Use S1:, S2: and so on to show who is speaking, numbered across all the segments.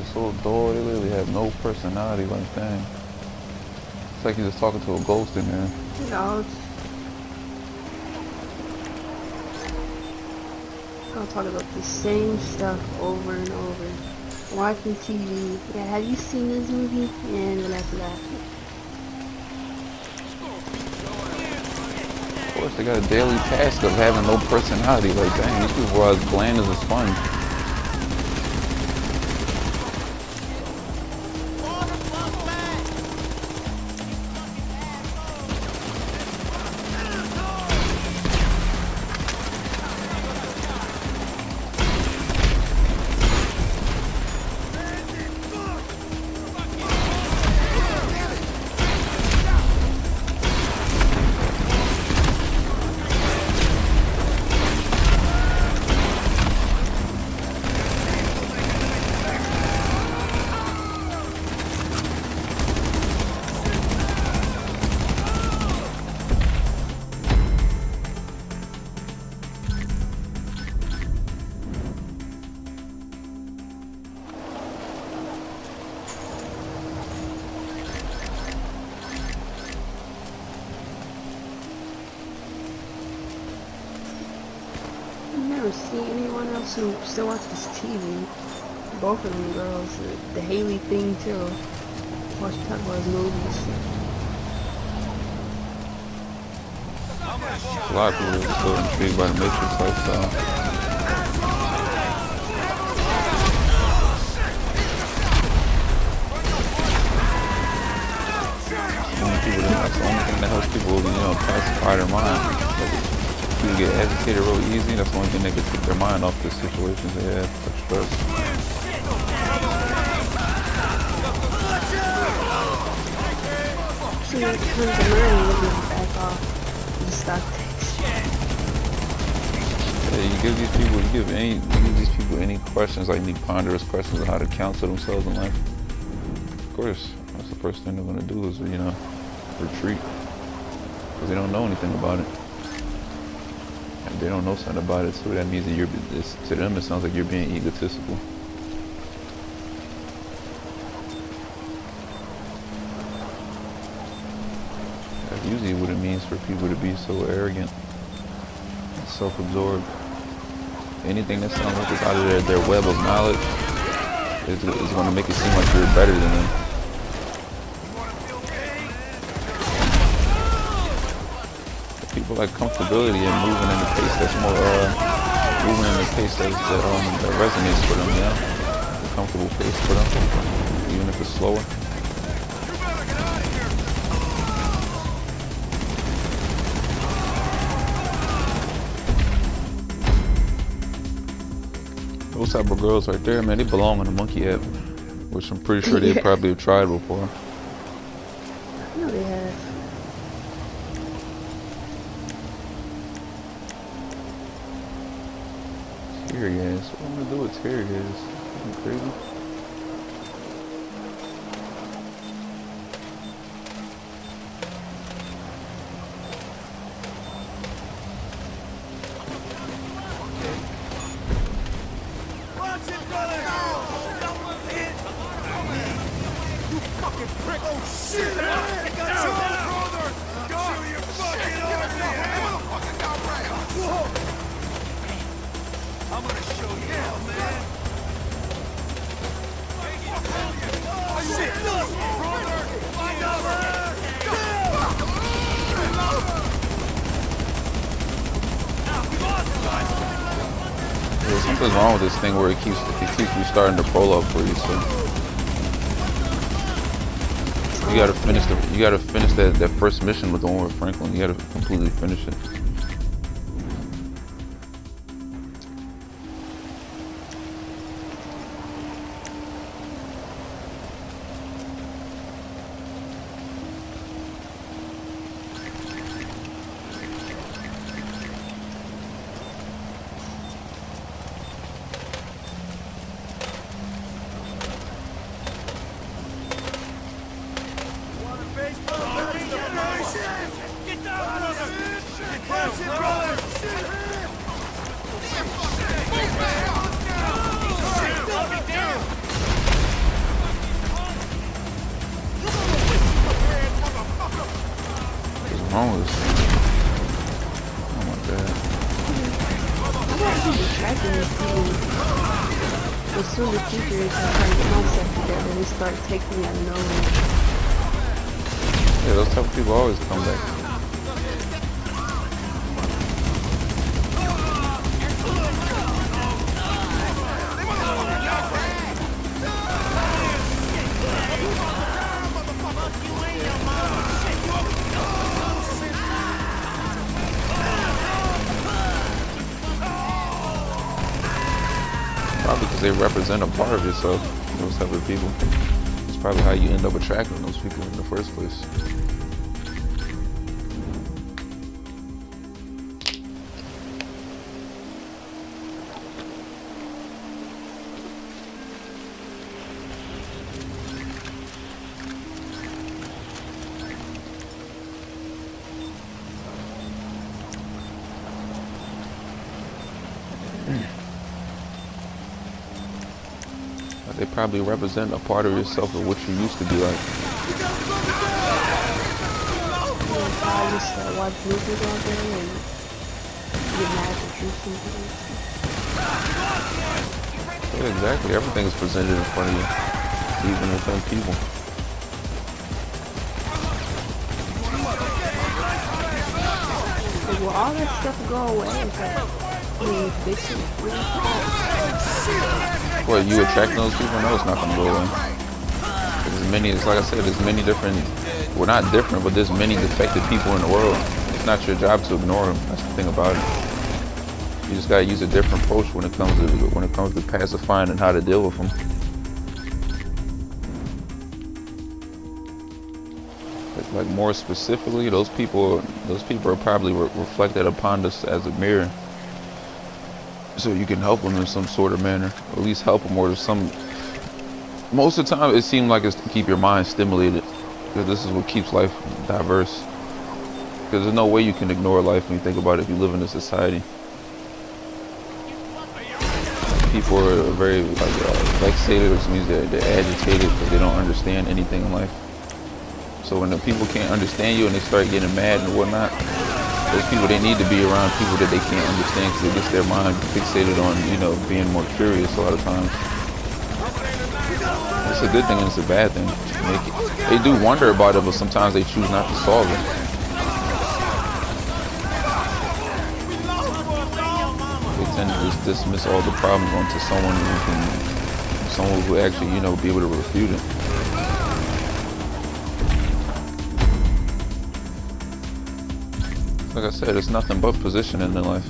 S1: are so dull. They literally have no personality. Like, dang. It's like you're just talking to a ghost in there.
S2: No, I'll talk about the same stuff over and over. Watching TV. Yeah, have you seen this movie? And then after that.
S1: Of course, they got a daily task of having no personality. Like, dang, these people are as bland as a sponge.
S2: I've never seen anyone else who still watches TV. Both of them girls. The Haley thing too. Watch talk about his movies.
S1: A lot of people are still intrigued by the Matrix lifestyle. That's the only thing that helps people, pacify their mind. Like, people get agitated real easy. That's the only thing that can take their mind off the situations they have, like stress.
S2: See, when it comes to mine, you just back off. You just stop texting.
S1: Yeah, you give these people any questions, like any ponderous questions on how to counsel themselves in life. Of course, that's the first thing they're gonna do is, retreat, because they don't know anything about it. And they don't know something about it, so that means that to them it sounds like you're being egotistical. That's usually what it means for people to be so arrogant and self-absorbed. Anything that sounds like it's out of their web of knowledge is going to make it seem like you're better than them. People like comfortability and moving in the pace that's more, moving in the pace that resonates for them, a comfortable pace for them, even if it's slower. Those type of girls right there, man, they belong on the monkey app, which I'm pretty sure they probably have tried before.
S2: I know they have.
S1: Tear gas. What am I gonna do with tear gas? You crazy? Something's wrong with this thing where it keeps restarting to pull up for you. So you gotta finish that first mission with the one with Franklin. You gotta completely finish it.
S3: Get down, brother! Get down!
S2: attracting these people. As soon as teachers are trying to get myself together, they start taking me out of nowhere.
S1: Yeah, those type of people always come back. Probably because they represent a part of yourself, those type of people. It's probably how you end up attracting those people in the first place. They probably represent a part of yourself of what you used to be like.
S2: I just watch movies all day and get mad at truth sometimes.
S1: Yeah, exactly. Everything is presented in front of you, even in front of people.
S2: Will all that stuff go away if we fix it?
S1: Well, you attract those people? No, it's not going to go away. There's many, it's like I said, there's many different, well, not different, but there's many defective people in the world. It's not your job to ignore them. That's the thing about it. You just got to use a different approach when it comes to pacifying and how to deal with them. Like more specifically, those people are probably reflected upon us as a mirror. So you can help them in some sort of manner, or at least help them, or some. Most of the time, it seems like it's to keep your mind stimulated, because this is what keeps life diverse. Because there's no way you can ignore life when you think about it if you live in a society. People are very vexated, which means they're agitated because they don't understand anything in life. So when the people can't understand you and they start getting mad and whatnot, those people, they need to be around people that they can't understand, because it gets their mind fixated on, being more curious a lot of times. It's a good thing and it's a bad thing. They do wonder about it, but sometimes they choose not to solve it. They tend to just dismiss all the problems onto someone who actually, be able to refute it. Like I said, it's nothing but positioning in life.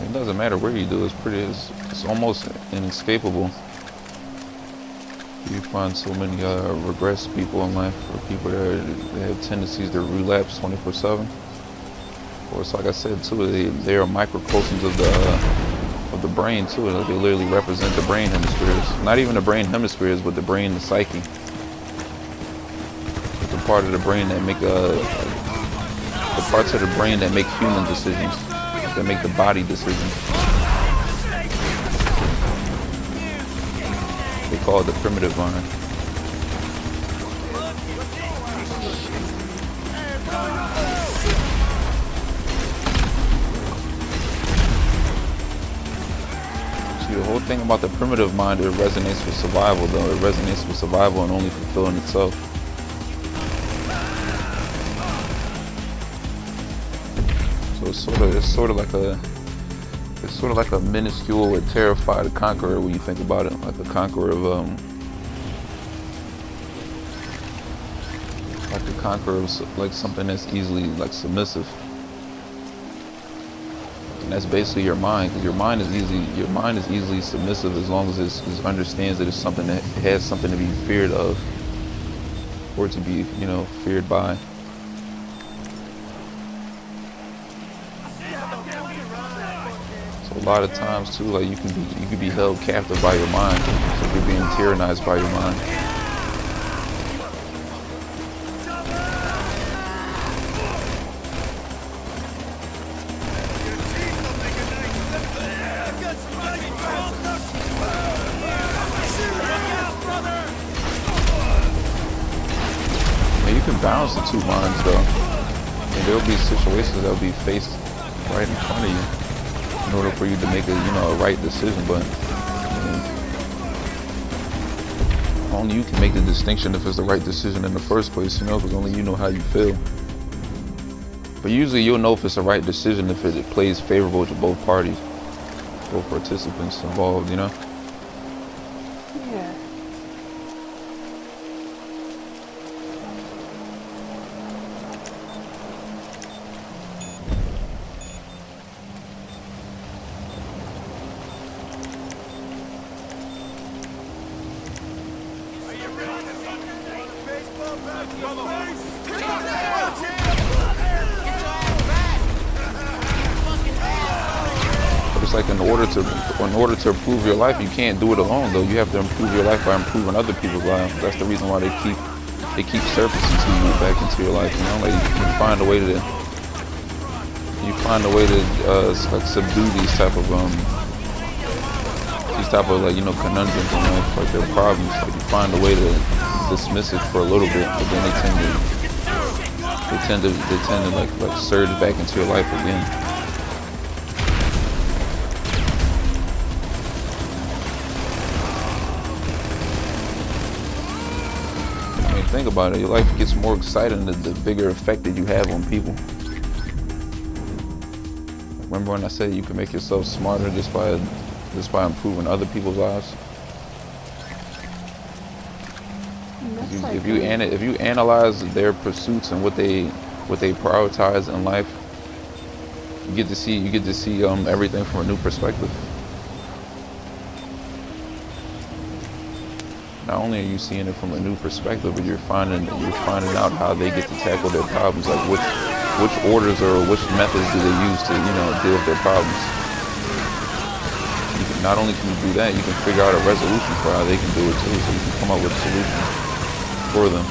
S1: It doesn't matter where you do. It's almost inescapable. You find so many regressed people in life, or people that have tendencies to relapse 24/7. Or it's like I said too, they are microcosms of the brain too. Like they literally represent the brain hemispheres. Not even the brain hemispheres, but the brain, the psyche. The part of the brain that make the parts of the brain that make human decisions, that make the body decisions. They call it the primitive mind. The whole thing about the primitive mind, it resonates with survival, though. It resonates with survival and only fulfilling itself. So it's sort of like a minuscule or terrified conqueror when you think about it, like a conqueror of like something that's easily submissive. And that's basically your mind, because your mind is easily submissive as long as it understands that it's something that has something to be feared of, or to be, feared by. So a lot of times too, you can be held captive by your mind. So you're being tyrannized by your mind. You You can balance the two minds though. And there'll be situations that'll be faced right in front of you in order for you to make a a right decision. But only you can make the distinction if it's the right decision in the first place, because only you know how you feel. But usually you'll know if it's the right decision if it plays favorable to both parties, both participants involved,
S2: Yeah.
S1: But it's like in order to improve your life, you can't do it alone though. You have to improve your life by improving other people's lives. That's the reason why they keep surfacing to you back into your life. Like you find a way to like subdue these type of like conundrums in life, like their problems. Like you find a way to dismiss it for a little bit, but then they tend to like surge back into your life again. I mean, think about it. Your life gets more exciting the bigger effect that you have on people. Remember when I said you can make yourself smarter just by improving other people's lives? If you analyze their pursuits and what they prioritize in life, you get to see everything from a new perspective. Not only are you seeing it from a new perspective, but you're finding out how they get to tackle their problems, like which orders or which methods do they use to deal with their problems. Not only can you do that, you can figure out a resolution for how they can do it too, so you can come up with solutions for them.